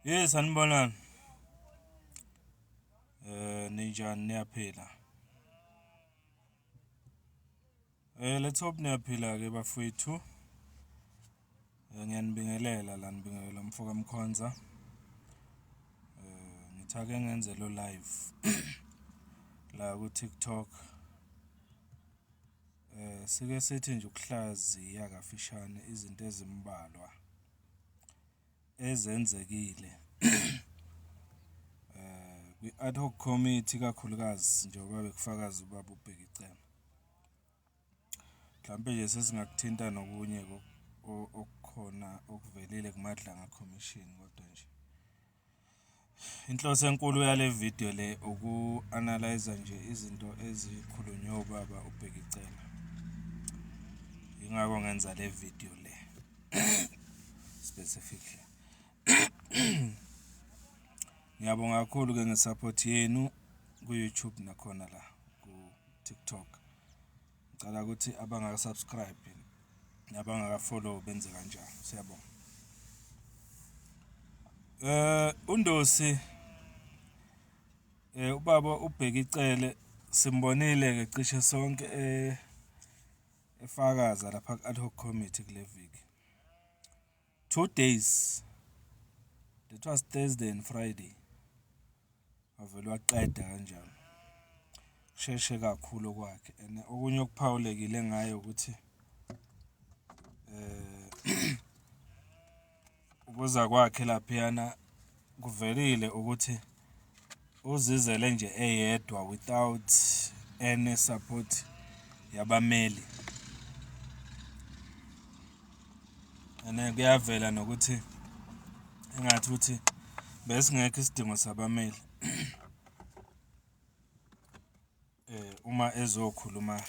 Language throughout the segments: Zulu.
Yes, sanibonani. Ninjani niyaphila? Let's hope niyaphila ke bafowethu. Ngiyanibingelela la nibingelela mfoka Mkhonza. Ngithake ngenze lo live la ku TikTok. Sike sithi nje ukuhlaziya kafishane izinto ezimbalwa ezenzekile kwi-ad hoc committee kakhulukazi njengoba bekufakaza ubaba uBhekicelo. Mhlawumbe nje sesingakuthinta nokunye okukhona okuvelile kuMadlanga Commission kodwa nje inhloso enkulu yale video le uku-analyze nje izinto ezikhulunywe ubaba uBhekicelo. Ingakho ngenza le video le specifically. Ngiyabonga kakhulu ke ngesupport yenu ku YouTube nakhona la ku TikTok. Ngicela ukuthi abangaka subscribe nabangaka follow benze kanjalo. Siyabonga. Undosi ubaba uBhekicelo simbonile ke cishe sonke efakaza lapha ku ad hoc committee kule viki. 2 days. That was Thursday and Friday. Avele waqeda kanjalo. Kusheshe kakhulu kwakhe and okunye okuphawulekile ngaye ukuthi ukuza kwakhe laphiyana kuvelile ukuthi uzizele nje eyedwa without any support yabameli. Ene kuyavela nokuthi engathi uthi besingekho isidingo sabameli uma ezokhuluma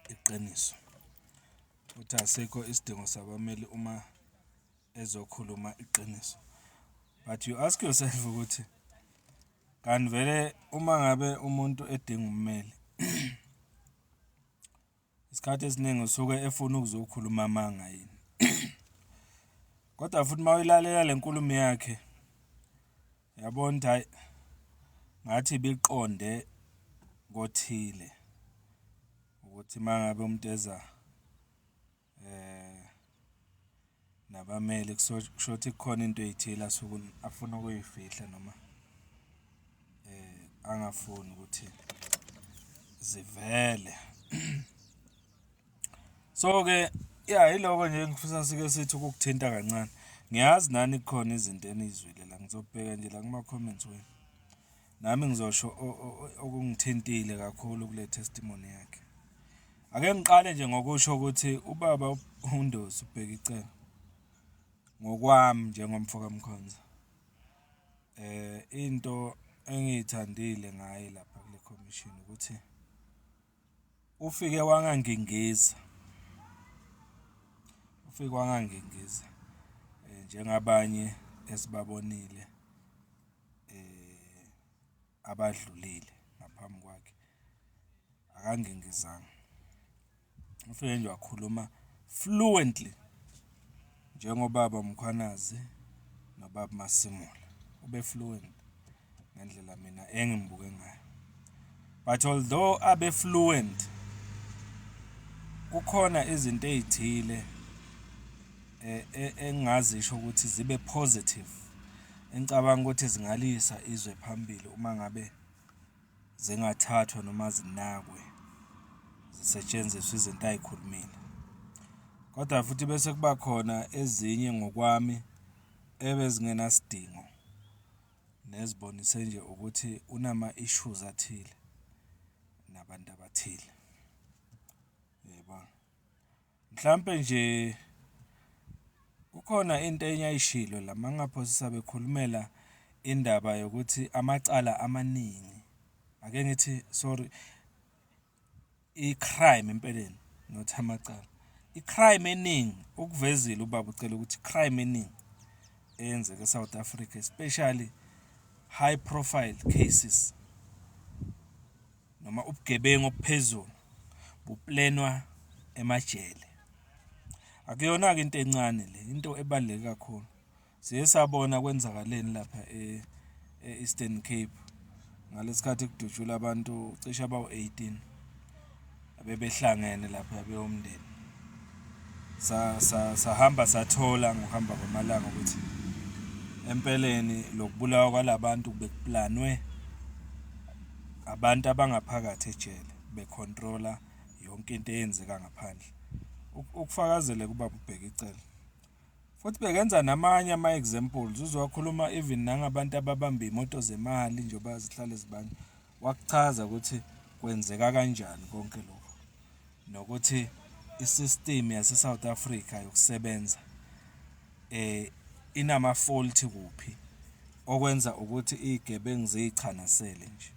iqiniso. Uthi asekho isidingo sabameli uma ezokhuluma iqiniso. But you ask yourself ukuthi kanti vele uma ngabe umuntu edinga ummeli isikhathi esiningi usuke efuna ukuzokhuluma amanga yini. Kodwa futhi mawilalela lenkulumo yakhe yabona hayi ngathi biqonde kothile ukuthi mangabe umuntu eza nabameli kushothi kukhona into ezithile afuna ukuyifihla noma angafuni ukuthi zivele. So ke iloko nje ngifisa sike sithi ukukuthinta kancane. Ngiyazi nani kukhona izinto enizwile la ngizobheka nje la kuma comments wenu. Nami ngizosho okungithintile kakhulu kule testimony yakhe. Ake ngiqale nje ngokusho ukuthi ubaba uNdosi uBhekicelo ngokwami njengomfoka Mkhonza into engiyithandile ngaye lapha kule commission ukuthi ufike wangangingiza. Njengabanye esibabonile abadlulile ngaphambi kwakhe akangingizanga. Ufike nje wakhuluma fluently njengobaba Mkhwanazi nobaba Masimula. Ube fluent ngendlela mina engimbuke ngayo. But although abe fluent kukhona izinto ezithile engazisho ukuthi zibe positive engicabanga ukuthi zingalisa izwe phambili uma ngabe zingathathwa noma zinakwe zisetshenziswe izinto ayikhulumile. Kodwa futhi bese kuba khona ezinye ngokwami ebezingenasidingo nezibonise nje ukuthi unama issues athile nabantu abathile. Yebo. Mhlawumbe nje kukhona into enyayishilo la mangaphosisa bekhulumela indaba yokuthi amacala amaningi ake ngithi sorry icrime empeleni not amacala icrime eningi ukuvezile ubaba ucela ukuthi crime eningi eyenzeka eSouth Africa especially high profile cases noma ubugebengu obuphezulu buplanwa emajele. Akuyona ke into encane le into ebaluleke kakhulu. siye sabona kwenzakaleni lapha Eastern Cape ngalesikhathi kudutshula abantu cishe abawu-18 abebehlangene lapha bewumndeni. Sahamba sathola ngokuhamba kwamalanga ukuthi empeleni lokubulawa kwalabantu bekuplanwe abantu abangaphakathi ejele becontrola yonke into eyenzeka ngaphandle. Ukufakazele kuba ubheka icala. Futhi bekenza namanye ama-examples uzowakhuluma even nangabantu ababamba imoto zemali njengoba zihlale zibanye. Wakuchaza ukuthi kwenzeka kanjani konke lokho. Nokuthi isystem yase-South Africa yokusebenza inama-fault kuphi okwenza ukuthi izigebengu zichanasele nje.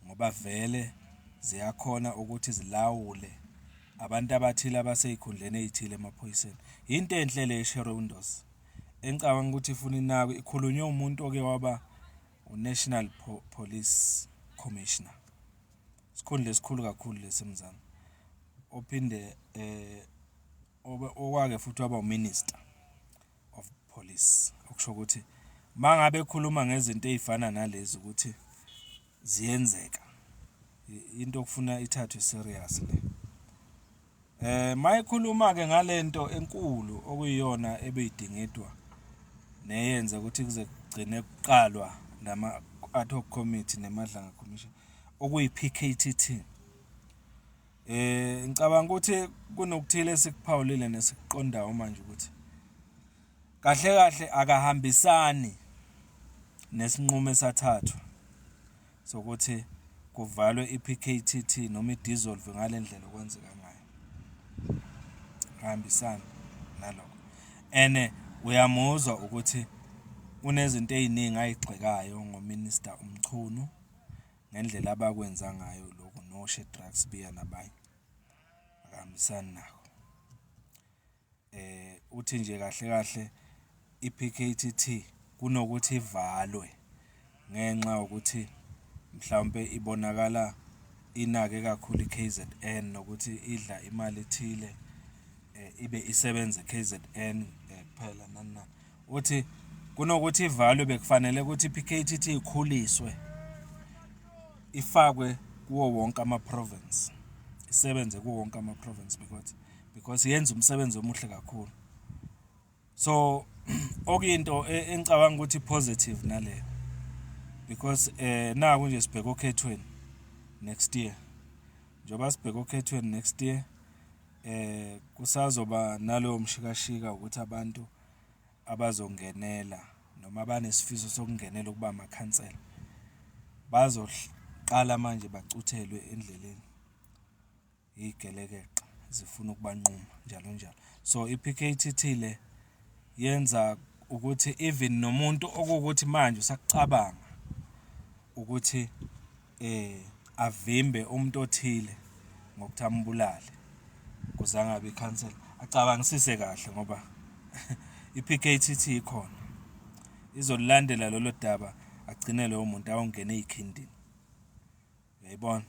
Ngoba vele ziyakhona ukuthi zilawule abantu abathile abaseyikhundleni ezithile emaphoyiseni. Into enhle le Sharondos engicabanga ukuthi ifuna inakwe ikhulunywe umuntu oke waba uNational Police Commissioner. Sikhundla esikhulu kakhulu lesemzana. Ophinde okwake futhi waba uMinister of Police. Okusho ukuthi mangabe ekhuluma ngezinto ezifana nalezi ukuthi ziyenzeka into okufuna ithathwe serious le. Mayikhuluma ke ngalento enkulu okuyiyona ebeyidingidwa neyenza ukuthi kuze kugcine kuqalwa nama ad hoc committee nemadlanga commission okuyi-PKTT. Ngicabanga ukuthi kunokuthile esikuphawulile nesikuqondayo manje ukuthi kahle kahle akahambisani nesinqumo esathathwa sokuthi kuvalwe i-PKTT noma i-dissolve ngalendlela okwenzeka ngayo. Ahambisani nalokho. Uyamuzwa ukuthi unezinto eziningi ayigxekayo ngoMinister uMchunu ngendlela abakwenza ngayo lokho noShedrack Sibiya nabanye. Akahambisani nakho. Uthi nje kahle kahle i-PKTT kunokuthi ivalwe ngenxa ukuthi mhlawumbe ibonakala inake kakhulu iKZN nokuthi idla imali ethile ibe isebenza iKZN kuphela nani. Uthi kunokuthi ivalwe bekufanele ukuthi iPKTT ikhuliswe ifakwe kuwo wonke ama-province. Isebenze kuwo wonke ama-province because yenza umsebenzi omuhle kakhulu. So okuyinto engicabanga ukuthi positive naleyo. Because naku nje sibheka okhethweni next year. Njoba sibheka okhethweni next year kusazoba nalowo mshikashika ukuthi abantu abazongenela noma abanesifiso sokungenela ukuba amakhansela bazoqala manje bacuthelwe endleleni igelekeqe zifuna ukubanquma njalo njalo. So iPKTT le yenza ukuthi even nomuntu okuwukuthi manje usakucabanga ukuthi avimbe umuntu othile ngokuthi ambulale kuze angabe ikhansela acabangisise kahle ngoba iPKTT ikhona izolilandela lolo daba agcine lowo muntu awungena ezikhindini. Uyayibona.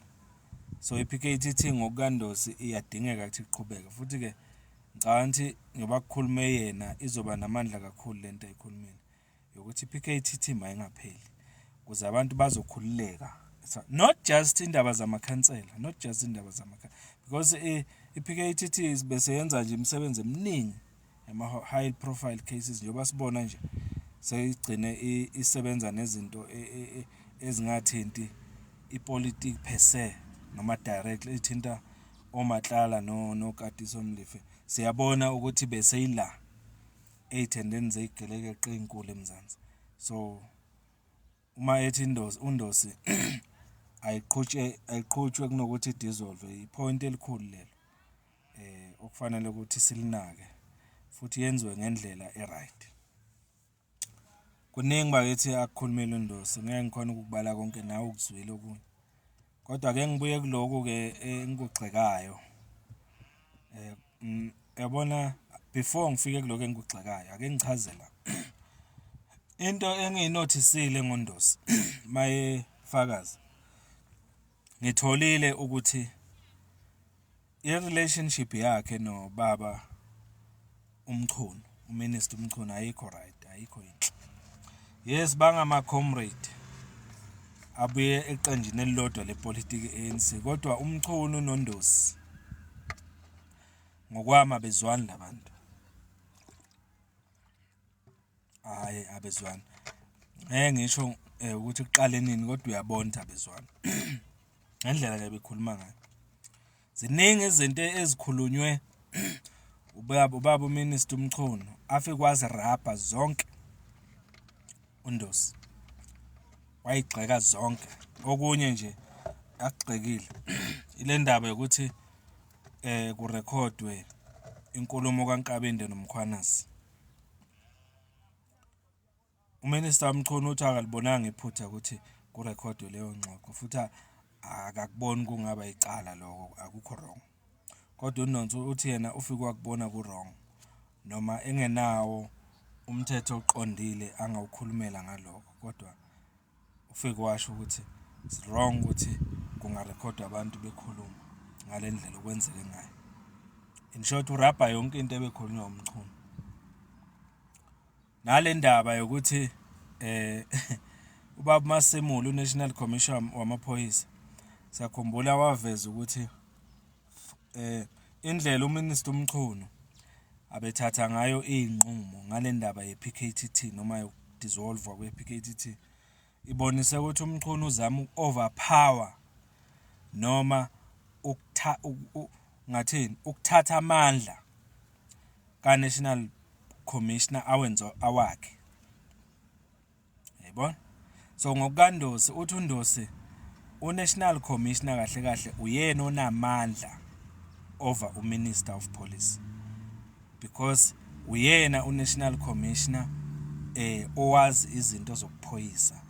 So iPKTT ngokukandosi iyadingeka ukuthi iqhubeke futhi ke ngicabanga ukuthi ngoba kukhulume yena izoba namandla kakhulu lento ayikhulumile yokuthi iPKTT mayingapheli kuze abantu bazokhululeka. Not just indaba zamakhansela, because iPKTT bese yenza nje imisebenzi eminingi high profile cases njengoba sibona nje seyigcine isebenza nezinto ezingathinti ipolitiki per se noma directly ithinta oMatlala noKatiso Mlife. Siyabona ukuthi bese ila eyithendeni zeyigelekeqe ezinkulu So uma ethi undosi ayiqhutshwe kunokuthi dissolve ipoint elikhulu lelo okufanele ukuthi silinake futhi yenziwe ngendlela eright. Kuningi bakithi akukhulumela undosi ngeke ngikhona ukubala konke nawe ukuzwile okunye. Kodwa ke ngibuye kuloko ke engikugxekayo. Yabona before ngifike kuloko engikugxekayo ake ngichazela. Into engiyinotisile ngoNdosi maye fakazi ngitholile ukuthi i relationship yakhe nobaba uMchunu uMinister uMchunu ayikho right, ayikho yinhle. Yes, bangama comrade abuye eqenjini elilodwa lepolitiki ANC, kodwa uMchunu noNdosi ngokwama bezwani labantu. Hayi abezwani. Ngisho ukuthi uqale nini kodwa uyabona ukuthi abezwani. Ngendlela nje bekhuluma ngayo. Ziningi izinto ezikhulunywe ubaba uMinister uMchunu afike wazirabha zonke uNdosi. Wayigxeka zonke. Okunye nje akugxekile. Ile ndaba yokuthi kurekhodwe inkulumo kaNkabinde noMkhwanazi. uMinister uMchunu uthi akalibonanga iphutha ukuthi kurekhodwe leyo ngxoxo futhi akakuboni kungaba icala lokho, akukho wrong. Kodwa uNonsi uthi yena ufike wakubona ku wrong noma engenawo umthetho oqondile angawukhulumela ngalokho, kodwa ufike washo ukuthi it's wrong ukuthi kungarekhodwa abantu bekhuluma ngalendlela okwenzeke ngayo. In short urabha yonke into ebekhulunywa uMchunu. Nale ndaba yokuthi ubaba Masemulu uNational Commission wamaphoyisa siyakhumbula waveza ukuthi indlela uMinister uMchunu abethatha ngayo izinqumo ngale ndaba yePKTT noma yokudissolve kwePKTT ibonise ukuthi uMchunu uzama ukoverpower noma ukuthatha amandla kaNational Commissioner awenza awakhe. Yabona? So ngokukandosi uthi uNdosi uNational Commissioner kahle kahle uyena onamandla over uMinister of Police, because uyena uNational Commissioner owazi izinto zokuphoyisa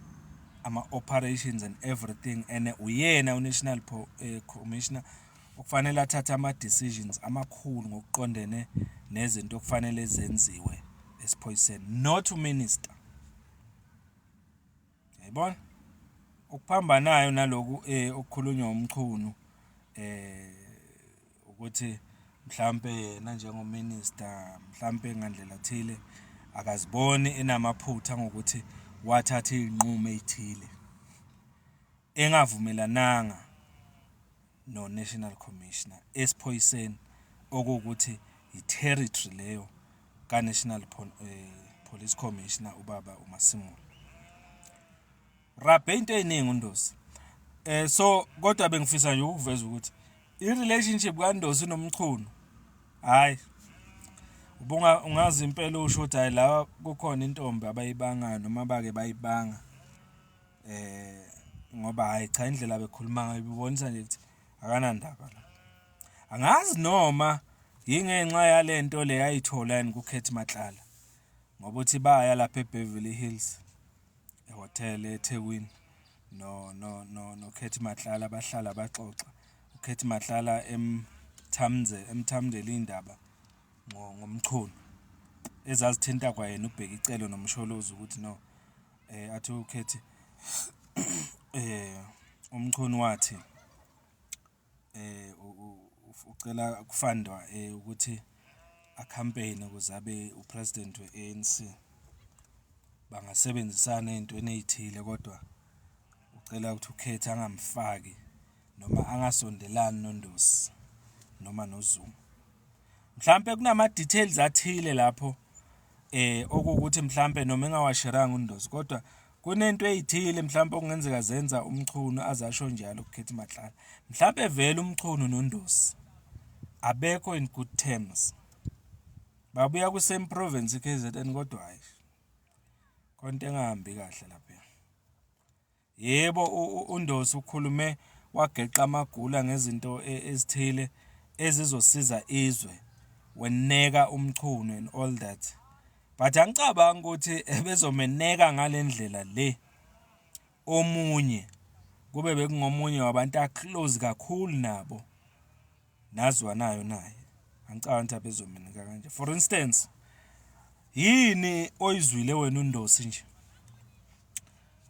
ama operations and everything, and uyena uNational Commissioner okufanele athathe ama decisions amakhulu ngokuqondene nezinto okufanele zenziwe esiphoyiseni, not uMinister. Yabona? Ukuphambanayo naloku okukhulunywa uMchunu ukuthi mhlambe yena njengoMinister mhlambe ngandlela thile akaziboni enamaphutha ngokuthi wathatha izinqumo ezithile engavumelananga no-National Commissioner esiphoyiseni okuwukuthi i-territory leyo ka-National Police Commissioner ubaba uMasemulu. Rabhe into eziningi uNdosi. So kodwa bengifisa nje ukuveza ukuthi i-relationship kaNdosi noMchunu hayi ungazi impela usho ukuthi hayi la kukhona intombi abayibanga noma bake bayibanga ngoba hayi cha indlela bekhuluma ngayo ibonisa nje ukuthi akanandaba la. Angazi noma yingenxa yalento le yayithola yini kuKhethi Matlala ngoba uthi baya lapha eBeverly Hills ehotel eThekwini no Khethi Matlala bahlala baxoxa. uKhethi Matlala emthamdela indaba ngomchunu ezazithinta kwayena ubheka icelo nomsholozi ukuthi no athi uKhethi umchunu wathi ucela kufundwa ukuthi a campaign ukuze abe upresident weANC bangasebenzisana ezintweni ezithile, kodwa ucela ukuthi uKhethi angamfaki noma angasondelani noNdosi noma noZuma. Mhlambe kunama details athile lapho okuthi mhlambe noma engawashiranga uNdosi, kodwa kunento ezithile mhlambe okungenzeka zenza uMchunu azasho njalo kuKhethi Matlala. Mhlambe vele uMchunu noNdosi abekho in good terms. Babuya ku same province iKZN kodwa hayi konke engahambi kahle lapha. Yebo uNdosi ukhulume wageqa amagula ngezinto ezithile ezizosiza izwe weneka uMchunu and all that, but angicabanga ukuthi bezomeneka ngalendlela le omunye kube bekungomunye wabantu aclose kakhulu nabo nazwanayo naye. Angicabanga ukuthi bezomeneka kanje. For instance, yini oyizwile wena uNdosi nje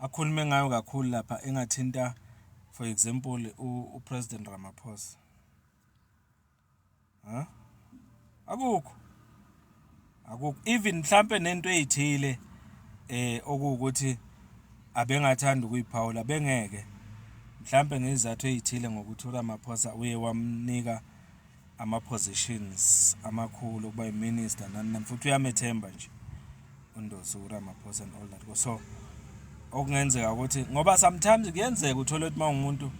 akhulume ngayo kakhulu lapha engathinta for example uPresident Ramaphosa? Akukho. even mhlambe nento ezithile okuwukuthi abengathanda ukuyiphawula bengeke mhlambe ngezathu ezithile ngokuthi uRamaphosa uye wamnika ama-positions amakhulu ukuba i-minister nani futhi uyamethemba nje uNdosi uRamaphosa and all that. So okungenzeka ukuthi ngoba sometimes kuyenzeka uthole ukuthi mawumuntu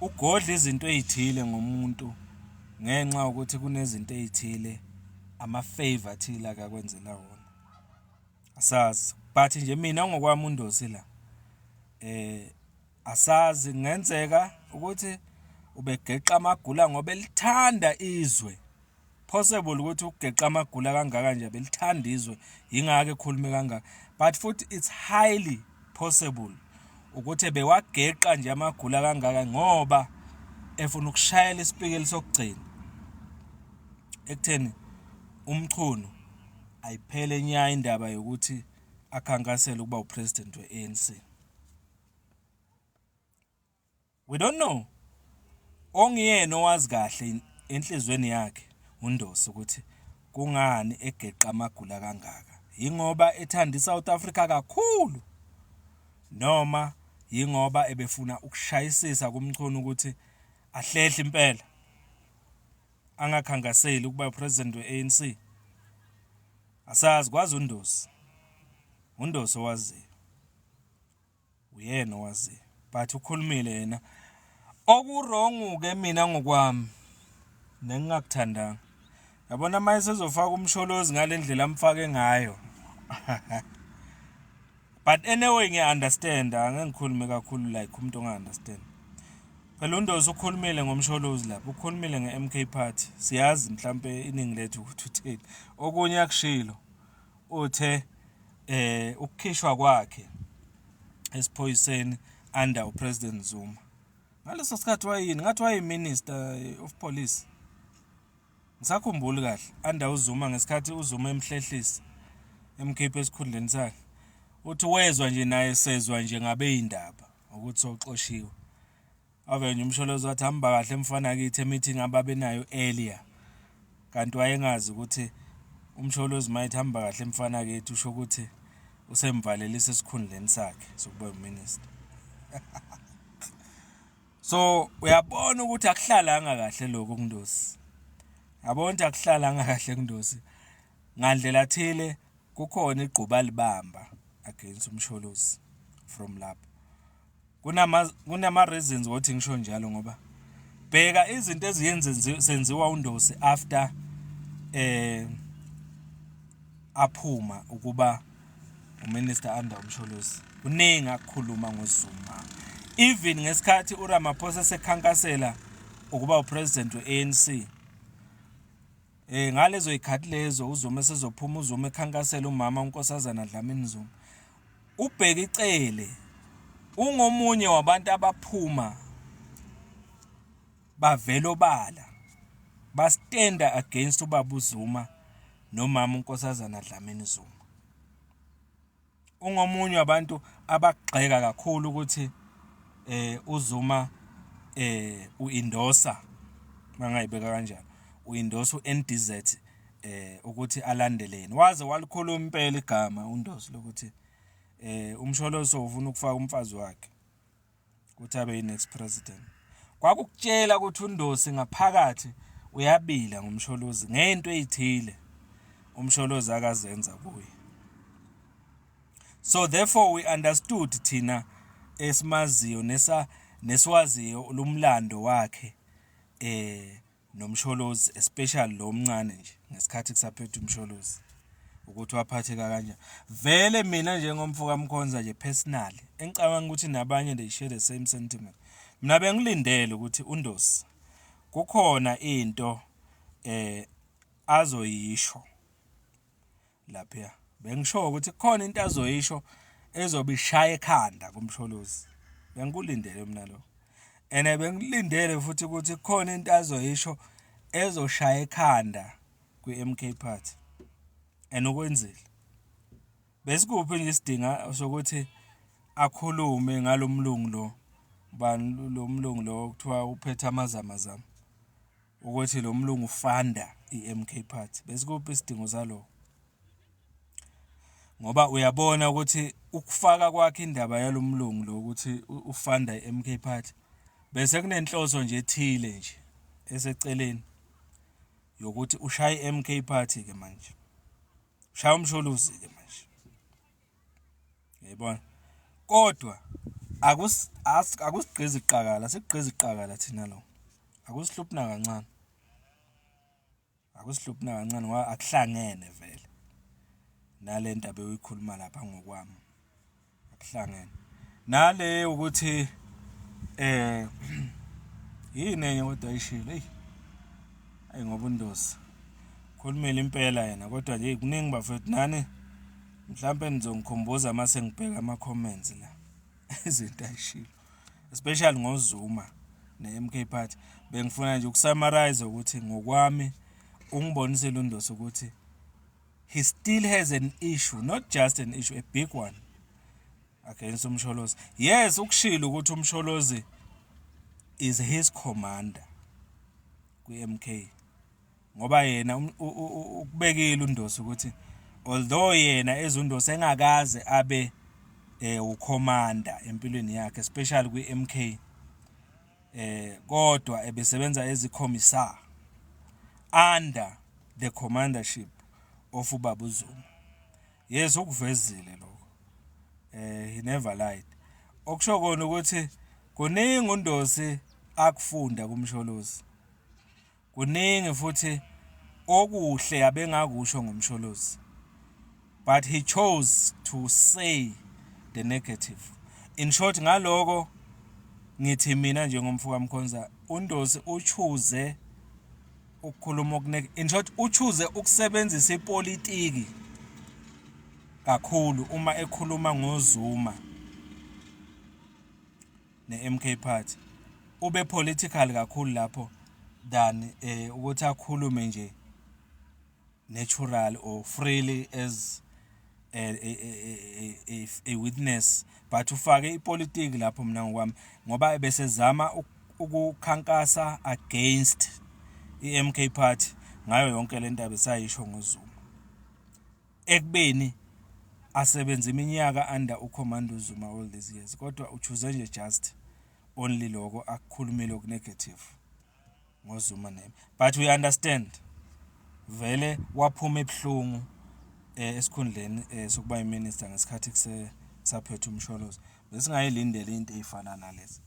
ugodla izinto ezithile ngomuntu ngenxa ukuthi kunezinto ezithile ama-favor athile akakwenzela wona asazi but nje mina ngokwami uNdosi la asazi kungenzeka ukuthi ubegeqa amagula ngoba elithanda izwe possible ukuthi ugeqa amagula kangaka nje belithanda izwe ingake ekhulume kangaka but futhi it's highly possible ukuthi bewageqa nje amagula kangaka ngoba efuna ukushayela isipikeli sokugcina ekutheni umchunu ayiphele nya indaba yokuthi akhankasela ukuba upresident weANC. We don't know. Ongiyena owazi kahle enhlizweni yakhe uNdosi ukuthi kungani egeqa amagula kangaka. Yingoba ethanda iSouth Africa kakhulu noma yingoba ebefuna ukushayisisa kumchunu ukuthi ahlehle impela angakhankaseli ukuba upresident weANC. Asazi kwazi uNdosi owazi uyena owazi but ukhulumile yena okurong ke mina ngokwami nengakuthandanga yabona manje sezofaka umsholozi ngalendlela amfake ngayo but anyway ngiyaunderstand angeke ngikhulume kakhulu like umuntu ongaunderstand phela uNdosi ukhulumile ngomsholozi lapho ukhulumile ngeMK party siyazi mhlambe iningi lethu ukuthi uthini okunye akushilo uthe ukukhishwa kwakhe esiphoyiseni under uPresident Zuma ngaleso sikhathi wayini ngathi wayiminister of police ngisakhumbula kahle under uZuma ngesikhathi uZuma emhlehlisa emkhipha esikhundleni sakhe uthi wezwa nje naye sezwa nje ngabe indaba ukuthi soxoshiwe ave nje umsholozi wathi hamba kahle mfana kithi emeeting ababe nayo earlier kanti wayengazi ukuthi umsholozi mayithi hamba kahle mfana kithi usho ukuthi usemvalelisa esikhundleni sakhe sokuba uminister. So uyabona ukuthi akuhlalanga kahle lokho kuNdosi. Yabona ukuthi akuhlalanga kahle kuNdosi. Ngandlela thile kukhona igquba libamba against umsholozi from lapho. Kunama reasons ukuthi ngisho njalo ngoba bheka izinto eziyenziwa uNdosi after aphuma ukuba uminister under umsholozi. Kuningi akukhuluma ngoZuma. Even ngesikhathi uRamaphosa sekhankasela ukuba upresident weANC ngalezo ikhathi lezo uZuma sezophuma uZuma ekhankasela umama uNkosazana Dlamini Zuma ubheka icele ungomunye wabantu abaphuma bavelo bala bastanda against ubaba uZuma nomama uNkosazana Dlamini Zuma ungomunye wabantu abagxeka kakhulu ukuthi uZuma uindosa mangayibeka kanjalo uindosa uNDZ ukuthi alandeleni waze walikhuluma impela igama uNdosi lokuthi umsholozi ufuna ukufaka umfazi wakhe ukuthi abe next president kwakukutshela ukuthi uNdosi ngaphakathi uyabila ngomsholozi ngento ezithile umsholozi akazenza kuye. So therefore we understood thina esimaziyo neswaziyo lumlando wakhe nomsholozi especially lo mncane nje ngesikhathi kusaphethe umsholozi ukuthi waphatheka kanjani vele mina njengomfoka Mkhonza nje personally engicabanga ukuthi nabanye they share the same sentiment mina bengilindele ukuthi uNdosi kukhona into azoyisho lapha bengisho ukuthi kukhona into azoyisho ezobishaya ekhanda kumsholozi bengikulindele mina lo ene bengilindele futhi ukuthi kukhona into azoyisho ezoshaya ekhanda kwiMK party enokwenzile besikuphi nje isidinga sokuthi akhulume ngalomlungu lo bani lo mlungu lo kuthiwa uphethe amazamazama ukuthi lo mlungu funda iMK party besikuphi isidingo salo ngoba uyabona ukuthi ukufaka kwakhe indaba yalomlungu lo ukuthi ufanda iMK Party bese kunenhloso nje ethile nje eseceleni yokuthi ushaye iMK Party ke manje. Ushaya umsholuzi ke manje. Yayibona? Kodwa akusigqizi iqakala, sigqizi iqakala thina lo. Akusihlupna kancane. Akusihlupna kancane ngoba akuhlangene vele. Nalento abeyikhuluma lapha ngokwami. Akuhlangene. Nale ukuthi yini enye kodwa ayishilo. Hayi ngoba undosi. Khulumela impela yena kodwa nje kuningi bafethu nani mhlambe nizongikhumbuza mase ngibheka ama comments la. Izinto ayishilo. Especially ngoZuma neMK Party. Bengifuna nje ukusummarize ukuthi ngokwami ungibonisela undosi ukuthi he still has an issue, not just an issue, a big one against uMsholozi. Yes, ukushilo ukuthi uMsholozi is his commander kwi-MK. Ngoba yena ukubekile undosi ukuthi although yena ezundosi engakaze abe ucommander empilweni yakhe especially kwi-MK kodwa ebesebenza as commissar under the commandership of uBaba uZuma. Yes, ukuvezile lokho. He never lied. Okusho kona ukuthi kuningi undosi akufunda kumsholozi. Kuningi futhi okuhle abengakusho ngomsholozi. But he chose to say the negative. In short ngaloko ngithi mina njengomfuka Mkhonza undosi uchoose ukukhuluma okunek. In short uchoose ukusebenzisa ipolitiki kakhulu uma ekhuluma ngoZuma neMK Party. Ube political kakhulu lapho than ukuthi akhulume nje natural or freely as a witness, but ufake ipolitiki lapho mina ngokwami ngoba ebesezama ukukhankasa against iMK Party ngayo yonke lento abesayisho ngoZuma. Ekubeni asebenza iminyaka under uCommando Zuma all these years kodwa uchoose nje just only lokho akukhulumile okunegative ngoZuma name. But we understand vele waphuma ebuhlungu esikhundleni sokuba iminister ngesikhathi kusaphethe uMsholozi. Bese ngayilindela into ezifana nalezi.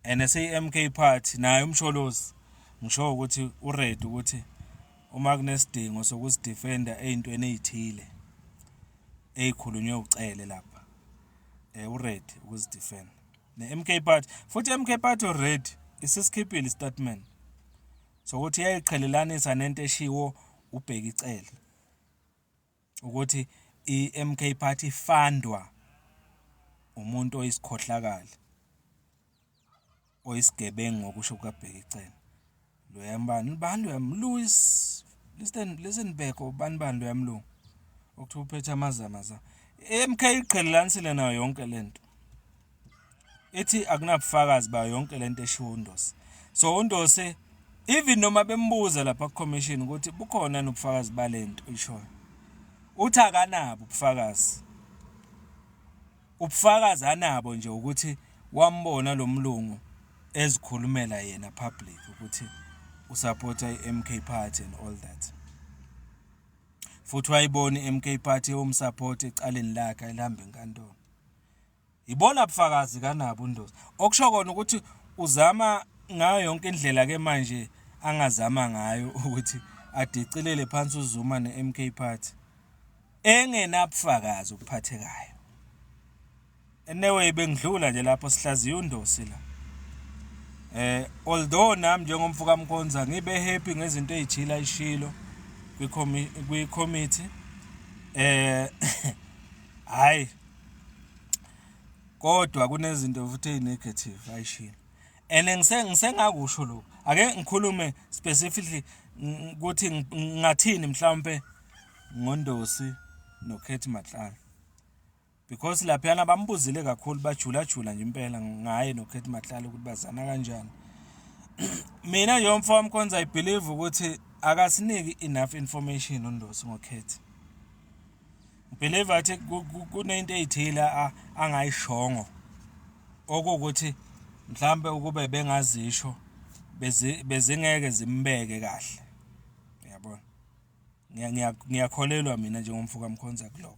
And say Party naye uMsholozi ngisho ukuthi uready ukuthi uma kunesidingo sokusidefenda ezintweni ezithile ezikhulunywe ucele lapha uready ukuzidefend neMK Party futhi MK Party already isisikhiphile statement so ukuthi yayiqhelelanisa nento eshiwo ubheka icele ukuthi iMK Party fundwa umuntu oyisikhohlakala oyisigebengu ngokusho kwabheka icele lo yambani bani Louis Listenberg obani lo yamlungu okuthi uphethe amazamaza MK iqhelelanisile nayo yonke lento ethi akunabufakazi ba yonke lento eshiwo undosi so undosi even noma bembuza lapha ku-commission ukuthi bukhona nobufakazi balento ishoyo uthi akanabo ubufakazi anabo nje ukuthi wambona lo mlungu ezikhulumela yena public ukuthi usupporta iMK Party and all that futhi wayibona iMK Party umsupport ecaleni lakhe elihamba enkantolo ibona ubufakazi kanabo undosi okusho kona ukuthi uzama ngayo yonke indlela ke manje angazama ngayo ukuthi adicilele phansi uZuma neMK Party engenabufakazi obuphathekayo anyway bengidlula nje lapho sihlaziya undosi la although nami njengomfuka Mkhonza ngibe happy ngezinto ezijila ishilo kwi-committee hayi kodwa kunezinto futhi ezinegative ayishilo and ngisengakusho lokho ake ngikhulume specifically ukuthi ngathini mhlawumbe ngondosi noKhethi Matlala because laphana bambuzile kakhulu bajula nje impela ngaye noKhethi Matlala ukuthi bazana kanjani mina nje umfowami Mkhonza I believe ukuthi akasiniki enough information undosi ngoKhethi believe athi kunento ezithila angayishongo okuthi mhlambe ukube bengazisho bezingeke zimbeke kahle. Uyabona? Ngiyakholelwa mina njengomfuka Mkhonza kuloko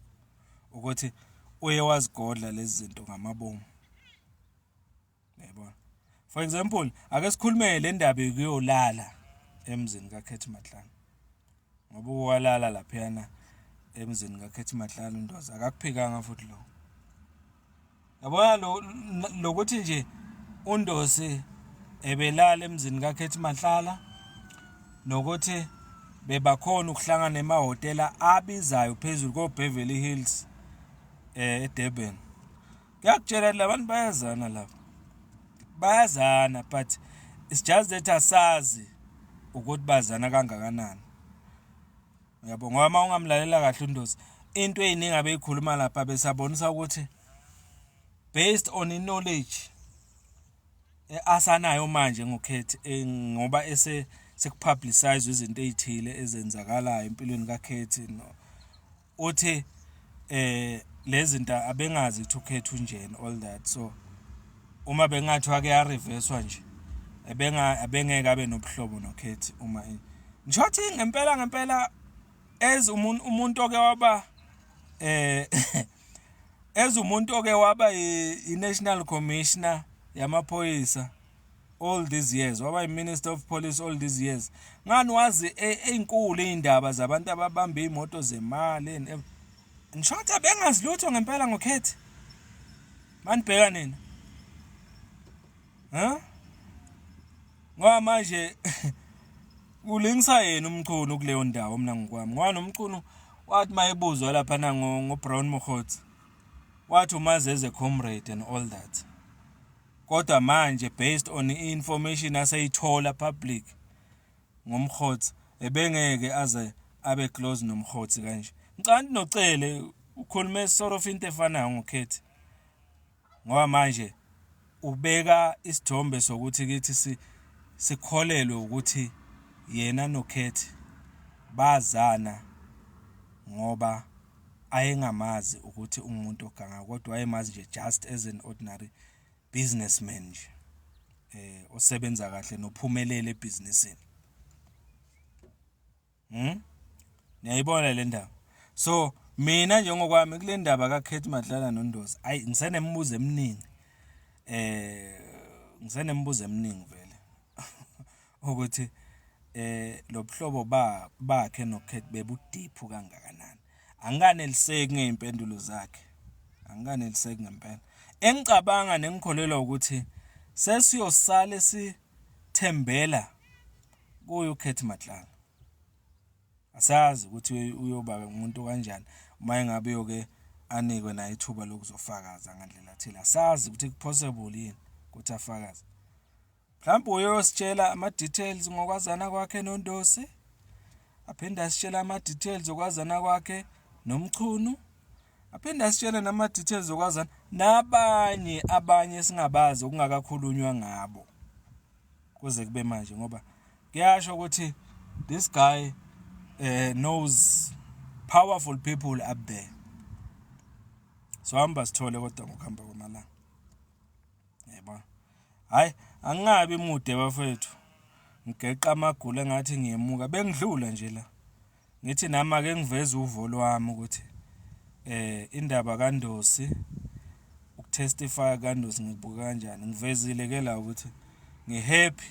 ukuthi uye wazigodla lezi zinto ngamabomu. Uyabona? For example, ake sikhulume le ndaba yokuyolala emzini kaKhethi Matlana. Ngoba uwalala laphayana emzini kaKhethi Matlana uNdoza akakuphikanga futhi lo. Yabona lokuthi nje uNdosi ebelala emzini kaKhethi Matlala nokuthi bebakhona ukuhlangana emahhotela abizayo phezulu koBeverly Hills eDurban. Ngiyakutshela labantu bayazana lapha. Bayazana but it's just that asazi ukuthi bazana kangakanani. Uyabona ngoba uma ungamlalela kahle uNdosi into eziningi abeyikhuluma lapha besabonisa ukuthi based on knowledge asanayo manje ngoKhethi ngoba sekupublicize izinto ezithile ezenzakalayo empilweni kaKhethi no uthi lezi zinto abengazi ukuthi uKhethi unjeni all that. So uma bengathiwa ke yareverswa nje abengeke abe nobuhlobo noKhethi uma ngishothi ngempela as umuntu oke waba as umuntu oke waba i-National Commissioner yamaphoyisa all these years, waba i-Minister of Police all these years. Ngani wazi ezinkulu izindaba zabantu ababamba imoto zemali ngishothi abengazi lutho ngempela ngoKhethi. Manibheka nina. Ngoba manje ulingisa yena umchunu kuleyo ndawo mina ngokwami. Ngoba nomchunu wathi mayebuzwa lapha na ngoBrown Mokgotsi. Wathi umazeze comrade and all that. Kodwa manje based on information aseyithola public ngomkhothi ebengeke aze abe close nomkhothi kanje. Ngicela nocele ukhulume sort of into efanayo ngoKhethi. Ngoba manje ubeka isithombe sokuthi kithi sikholelwe ukuthi yena noKhethi bazana ngoba ayengamazi ukuthi umuntu oganga kodwa wayemazi nje just as an ordinary businessman nje osebenza kahle nophumelele ebusinessini. Niyayibona le ndaba. So mina njengokwami kule ndaba kaKhethi Matlala noNdosi ngisenemibuzo eminingi. Ngisenemibuzo eminingi vele ukuthi lo buhlobo bakhe noKhethi bebudiphu kangakanani. Anganeliseki ngezimpendulo zakhe. Anganeliseki ngempela. Engicabanga nengikholelwa ukuthi sesiyosala sithembela kuye uKhethi Matlala. Asazi ukuthi uyoba umuntu kanjani uma engabe yoke anikwe naye ithuba lokuzofakaza ngandlela thile. Asazi ukuthi possible yini ukuthi afakaze. Mhlawumbe uyositshela ama details ngokwazana kwakhe noNdosi. Aphinda asitshela ama details okwazana kwakhe nomchunu. Aphinda asitshela nama details okwazana nabanye singabazi okungakakhulunywa ngabo kuze kube manje ngoba kuyasho ukuthi this guy knows powerful people up there. So hamba sithole kodwa ngokuhamba kwamalanga. Yebo. Hayi angabi mude bafethu. Ngigeqa amagula engathi ngiyemuka bengidlula nje la. Ngithi nama ke ngiveza uvo lwami ukuthi indaba kaNdosi ukutestify kaNdosi ngibuka kanjani. Ngivezile ke la ukuthi ngihappy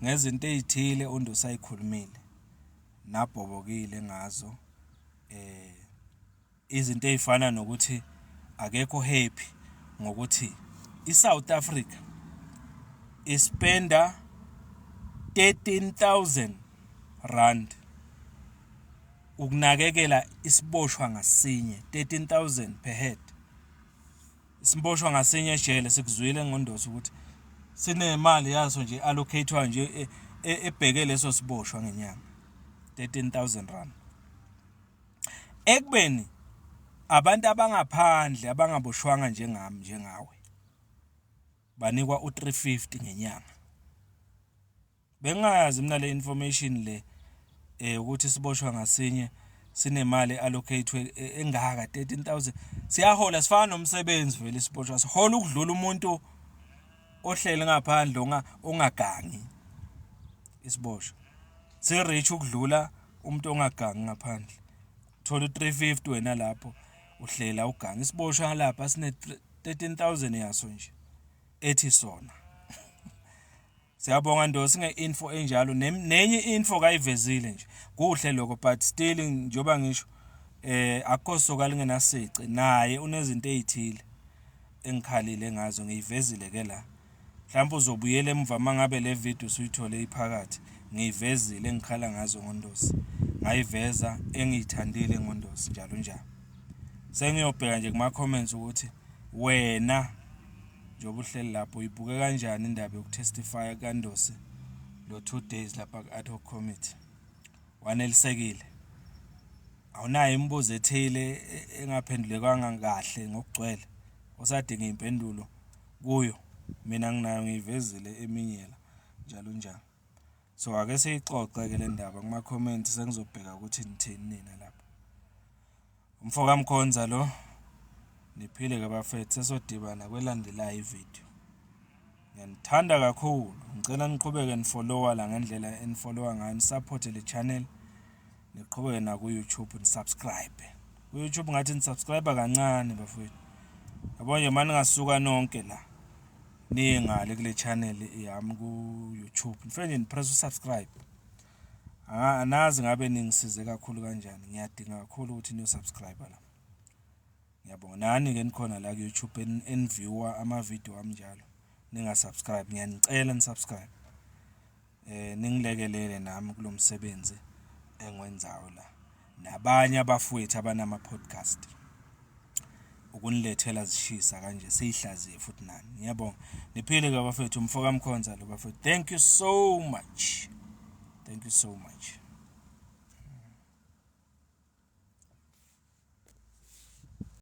ngezinto ezithile uNdosi ayikhulumile. Nabhobokile ngazo izinto ezifana nokuthi akekho happy ngokuthi iSouth Africa ispenda 13,000 rand ukunakekela isiboshwa ngasinye 13,000 per head. Isiboshwa ngasinye ejele sikuzwile ngoNdosi ukuthi sinemali yaso nje allocatewa nje ebheke leso siboshwa ngenyanga 13,000 rand. Ekubeni abantu abangaphandle abangaboshwanga njengawe banikwa u350 ngenyanga. Bengayazi mina le information le ukuthi siboshwa ngasinye sinemali allocate engaka 13,000 siyahola sifana nomsebenzi vele isiboshwa sihola ukudlula umuntu ohleli ngaphandle ongagangi isiboshwa si-rich ukudlula umuntu ongagangi ngaphandle thola 350 wena lapho uhlela uganga isiboshwa lapha sine 13,000 yaso nje ethi sona siyabonga Ndosi nge-info enjalo nenye info kayivezile nje kuhle lokho but still njoba ngisho akukho soka lingenasici naye unezinto ezithile engikhalile ngazo ngiyivezile ke la mhlawumbe uzobuyela emva mangabe le video usuyithole iphakathi ngiyivezile engikhala ngazo ngoNdosi ngayiveza engiyithandile ngoNdosi njalo njalo sengiyobheka nje kuma comments ukuthi wena njoba uhleli lapho uyibuke kanjani indaba yokutestify kaNdosi lo 2 days lapha ku ad hoc committee wanelisekile awunayo imibuzo ethile engaphendulekanga kahle ngokugcwele osadinga impendulo kuyo mina nginayo ngiyivezile eminye la njalo njalo so ake siyixoxe ke le ndaba kuma comments sengizobheka ukuthi nithini nina lapha umfoka Mkhonza lo niphile ke bafethu sesodibana kwelandelayo ivideo ngiyanithanda kakhulu ngicela niqhubeke nifollowa la ngendlela enifollowa ngayo support le channel niqhubeke na ku YouTube nisubscribe ku YouTube ngathi nisubscribe kancane bafethu yabo nje manje ngasuka nonke la ningale kule channel yami ku YouTube nifike nipress usubscribe anazi ngabe ningisize kakhulu kanjani ngiyadinga kakhulu ukuthi niyo subscribe la ngiyabonga nani ke nikhona la ku YouTube enviewer ama video ami njalo ninga subscribe ngiyanicela ni subscribe ningilekelele nami kulomsebenzi engwenzayo la nabanye abafowethu abanama podcast ukunilethela zishisa kanje siyihlaziye futhi nani ngiyabonga niphile ke bafethu umfoka Mkhonza lo bafethu thank you so much